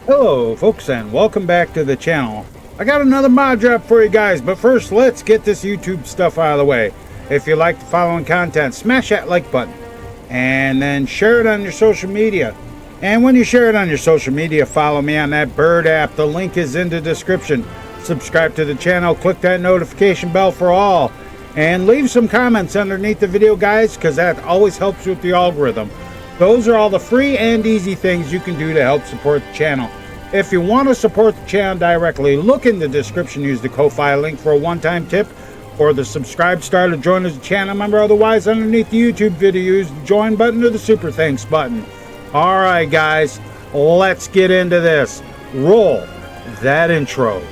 Hello folks, and welcome back to the channel. I got another mod drop for you guys, but first let's get this YouTube stuff out of the way. If you like the following content, smash that like button and then share it on your social media. And when you share it on your social media, follow me on that Bird app. The link is in the description. Subscribe to the channel, click that notification bell for all, and leave some comments underneath the video, guys, because that always helps with the algorithm. Those are all the free and easy things you can do to help support the channel. If you want to support the channel directly, look in the description, use the Ko-Fi link for a one-time tip, or the subscribe star to join as a channel member. Otherwise, underneath the YouTube video, use the join button or the super thanks button. Alright guys, let's get into this. Roll that intro.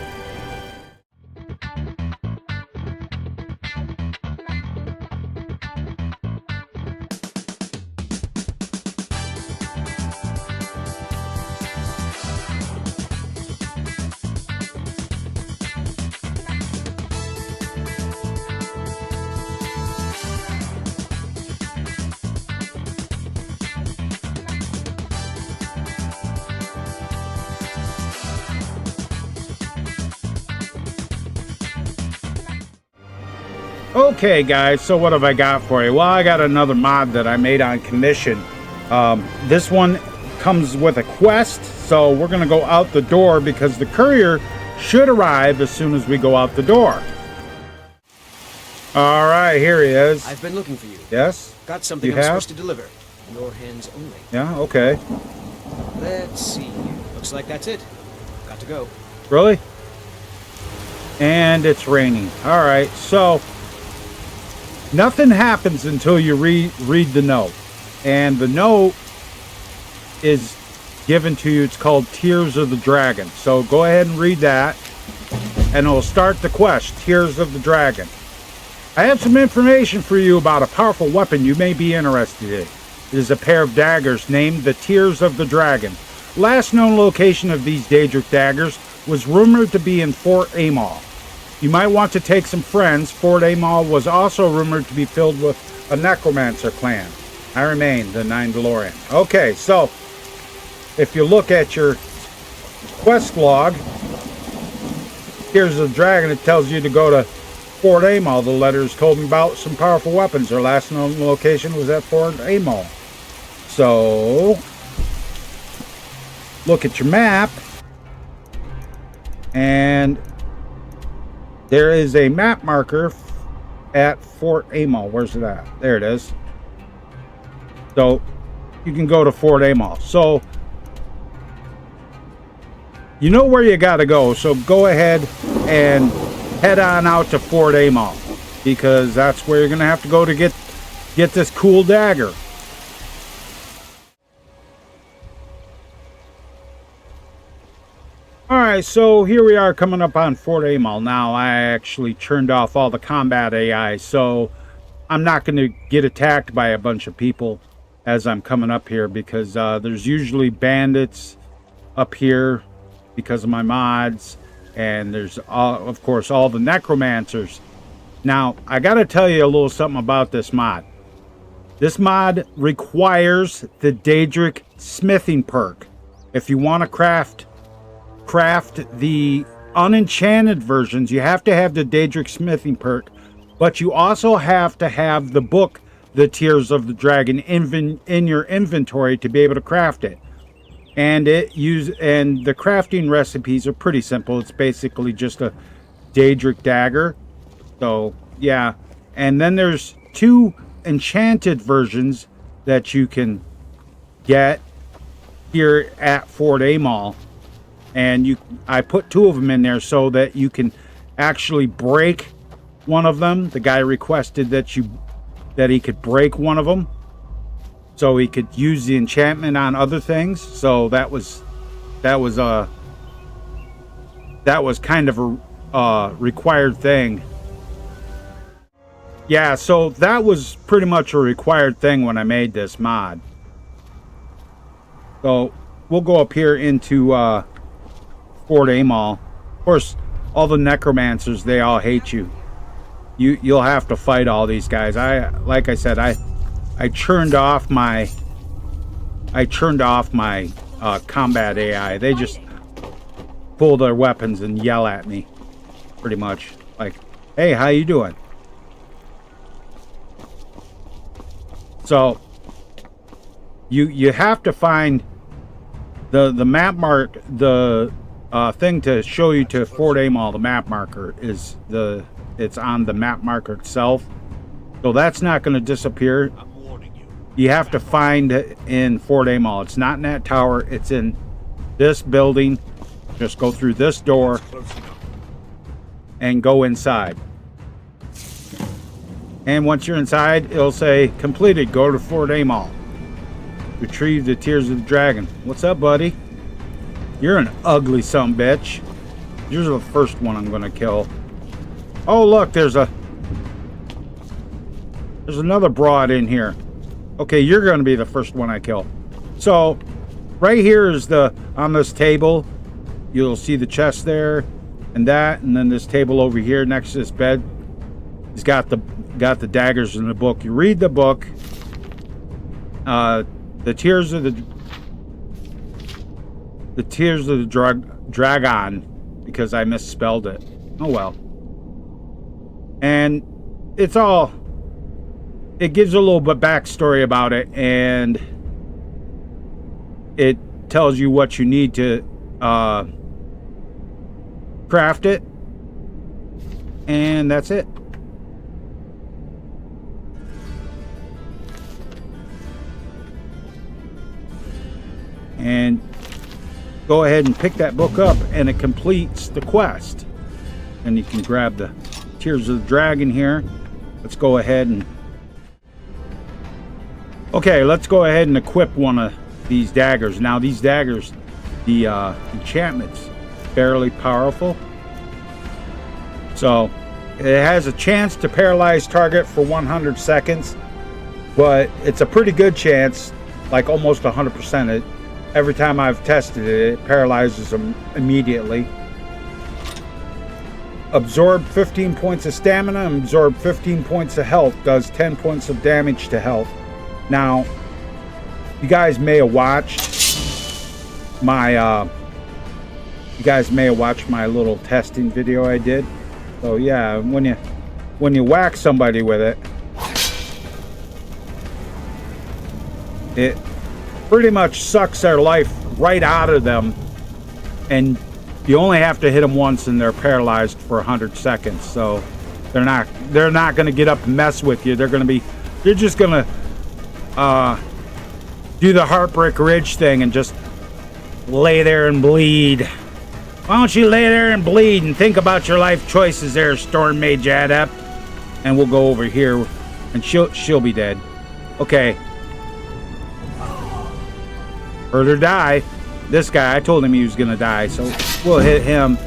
Okay guys, so what have I got for you? Well, I got another mod that I made on commission. This one comes with a quest, so we're gonna go out the door because the courier should arrive as soon as we go out the door. All right, here he is. I've been looking for you. Yes? Got something I'm supposed to deliver. Your hands only. Yeah, okay. Let's see. Looks like that's it. Got to go. Really? And it's raining. All right, so nothing happens until you read the note. And the note is given to you. It's called Tears of the Dragon. So go ahead and read that, and it'll start the quest, Tears of the Dragon. I have some information for you about a powerful weapon you may be interested in. It is a pair of daggers named the Tears of the Dragon. Last known location of these Daedric daggers was rumored to be in Fort Amal. You might want to take some friends. Fort Amal was also rumored to be filled with a necromancer clan. I remain the Nine DeLorean. Okay, so if you look at your quest log, here's the dragon. It tells you to go to Fort Amal. The letters told me about some powerful weapons. Their last known location was at Fort Amal. So look at your map, and there is a map marker at Fort Amal. Where's it at? There it is. So you can go to Fort Amal. So you know where you got to go. So go ahead and head on out to Fort Amal, because that's where you're going to have to go to get this cool dagger. Alright, so here we are coming up on Fort Amal. Now, I actually turned off all the combat AI, so I'm not going to get attacked by a bunch of people as I'm coming up here, because there's usually bandits up here because of my mods, and there's, of course, all the necromancers. Now, I got to tell you a little something about this mod. This mod requires the Daedric smithing perk. If you want to craft the unenchanted versions, you have to have the Daedric smithing perk, but you also have to have the book, the Tears of the Dragon, in your inventory to be able to craft it. And the crafting recipes are pretty simple. It's basically just a Daedric dagger. So yeah, and then there's two enchanted versions that you can get here at Fort Amal. And I put two of them in there so that you can actually break one of them. The guy requested that he could break one of them, so he could use the enchantment on other things. So that was kind of a required thing. Yeah, so that was pretty much a required thing when I made this mod. So we'll go up here into Fort Amal. Of course, all the necromancers, they all hate you. You'll have to fight all these guys. Like I said, I turned off my combat AI. They just pull their weapons and yell at me, pretty much. Like, hey, how you doing? So you have to find the map mark, the thing to show you to Fort Amol. The map marker is it's on the map marker itself, so that's not going to disappear. You have to find it in Fort Amol. It's not in that tower, it's in this building. Just go through this door and go inside. And once you're inside, it'll say completed. Go to Fort Amol. Retrieve the Tears of the Dragon. What's up, buddy? You're an ugly sumbitch. You're the first one I'm gonna kill. Oh look, there's another broad in here. Okay, you're gonna be the first one I kill. So right here is on this table, you'll see the chest there and that, and then this table over here next to this bed. He's got the daggers in the book. You read the book. The Tears of the Dragon, because I misspelled it. Oh well. And it gives a little bit backstory about it, and it tells you what you need to craft it, and that's it. And go ahead and pick that book up, and it completes the quest. And you can grab the Tears of the Dragon here. Let's go ahead and let's go ahead and equip one of these daggers. Now these daggers, the enchantment's fairly powerful, so it has a chance to paralyze target for 100 seconds, but it's a pretty good chance, like almost 100%. Every time I've tested it, it paralyzes them immediately. Absorb 15 points of stamina and absorb 15 points of health. Does 10 points of damage to health. Now, you guys may have watched my little testing video I did. So yeah, when you whack somebody with it, it pretty much sucks their life right out of them, and you only have to hit them once and they're paralyzed for 100 seconds. So they're not going to get up and mess with you. They're just going to do the Heartbreak Ridge thing and just lay there and bleed. Why don't you lay there and bleed and think about your life choices there, Storm Mage Adept? And we'll go over here, and she'll be dead. Okay. Hurt or die. This guy, I told him he was gonna die, so we'll hit him,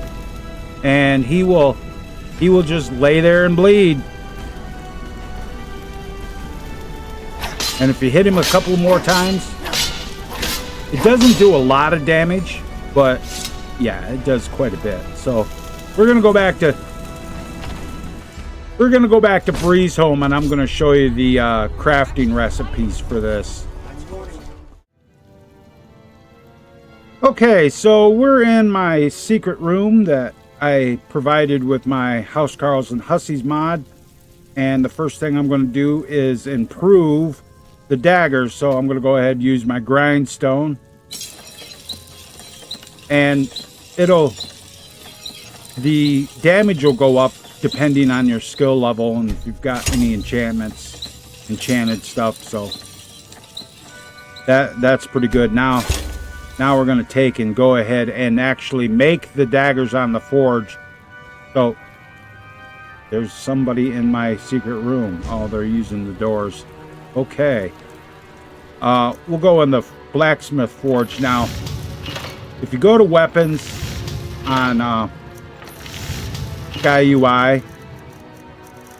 and he will just lay there and bleed. And if you hit him a couple more times, it doesn't do a lot of damage, but yeah, it does quite a bit. So we're gonna go back to Breeze Home, and I'm gonna show you the crafting recipes for this. Okay, so we're in my secret room that I provided with my Housecarls and Hussies mod, and the first thing I'm going to do is improve the daggers. So I'm going to go ahead and use my grindstone, and the damage will go up depending on your skill level and if you've got any enchanted stuff. So that's pretty good. Now we're going to take and go ahead and actually make the daggers on the forge. So there's somebody in my secret room. Oh, they're using the doors. Okay. We'll go in the blacksmith forge. Now, if you go to weapons on Sky UI,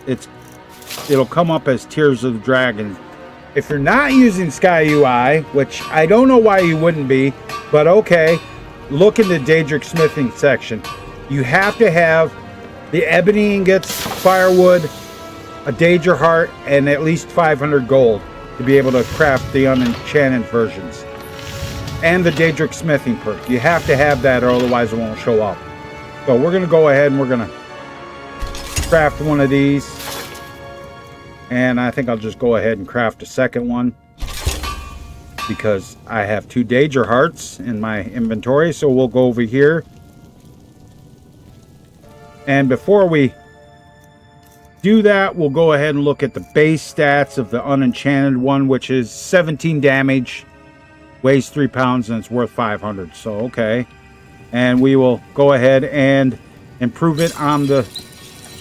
it'll come up as Tears of the Dragon. If you're not using Sky UI, which I don't know why you wouldn't be, but okay, look in the Daedric Smithing section. You have to have the ebony ingots, firewood, a Daedra heart, and at least 500 gold to be able to craft the unenchanted versions. and the Daedric smithing perk. You have to have that or otherwise it won't show up. So we're going to go ahead and we're going to craft one of these. And I think I'll just go ahead and craft a second one, because I have 2 Daedra hearts in my inventory. So we'll go over here. And before we do that, we'll go ahead and look at the base stats of the unenchanted one, which is 17 damage, weighs 3 pounds, and it's worth 500. So, okay. And we will go ahead and improve it on the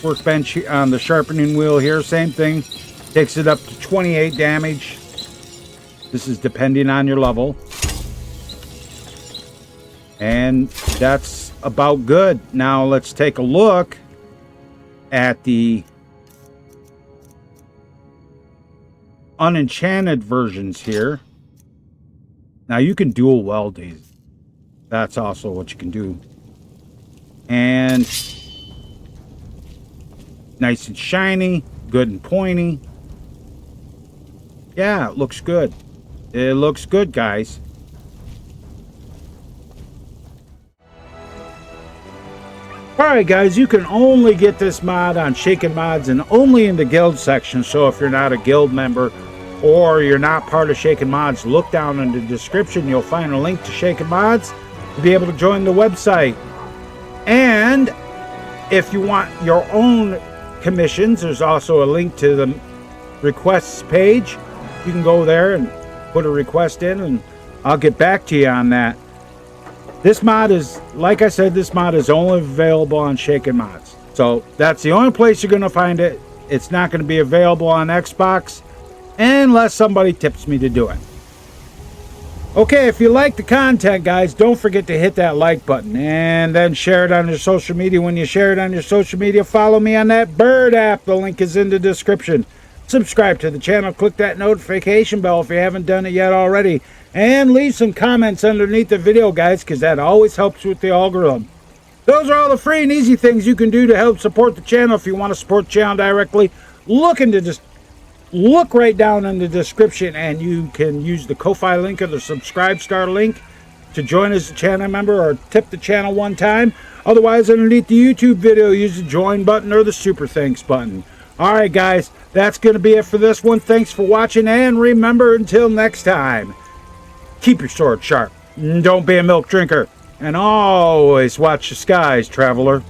workbench, on the sharpening wheel here. Same thing. Takes it up to 28 damage. This is depending on your level. And that's about good. Now let's take a look at the unenchanted versions here. Now you can dual weld these. That's also what you can do. And nice and shiny, good and pointy. Yeah, it looks good. It looks good, guys. Alright guys, you can only get this mod on Shaken Mods and only in the guild section. So if you're not a guild member or you're not part of Shaken Mods, look down in the description. You'll find a link to Shaken Mods to be able to join the website. And if you want your own commissions, there's also a link to the requests page. You can go there and put a request in and I'll get back to you on that. This mod is, like I said, this mod is only available on Shaken Mods. So that's the only place you're going to find it. It's not going to be available on Xbox unless somebody tips me to do it. Okay, if you like the content, guys, don't forget to hit that like button and then share it on your social media. When you share it on your social media, follow me on that Bird app. The link is in the description. Subscribe to the channel. Click that notification bell if you haven't done it yet already. And leave some comments underneath the video, guys, because that always helps with the algorithm. Those are all the free and easy things you can do to help support the channel. If you want to support the channel directly, look right down in the description, and you can use the Ko-Fi link or the Subscribe Star link to join as a channel member or tip the channel one time. Otherwise, underneath the YouTube video, use the join button or the super thanks button. All right, guys, that's going to be it for this one. Thanks for watching, and remember, until next time, keep your sword sharp, don't be a milk drinker, and always watch the skies, traveler.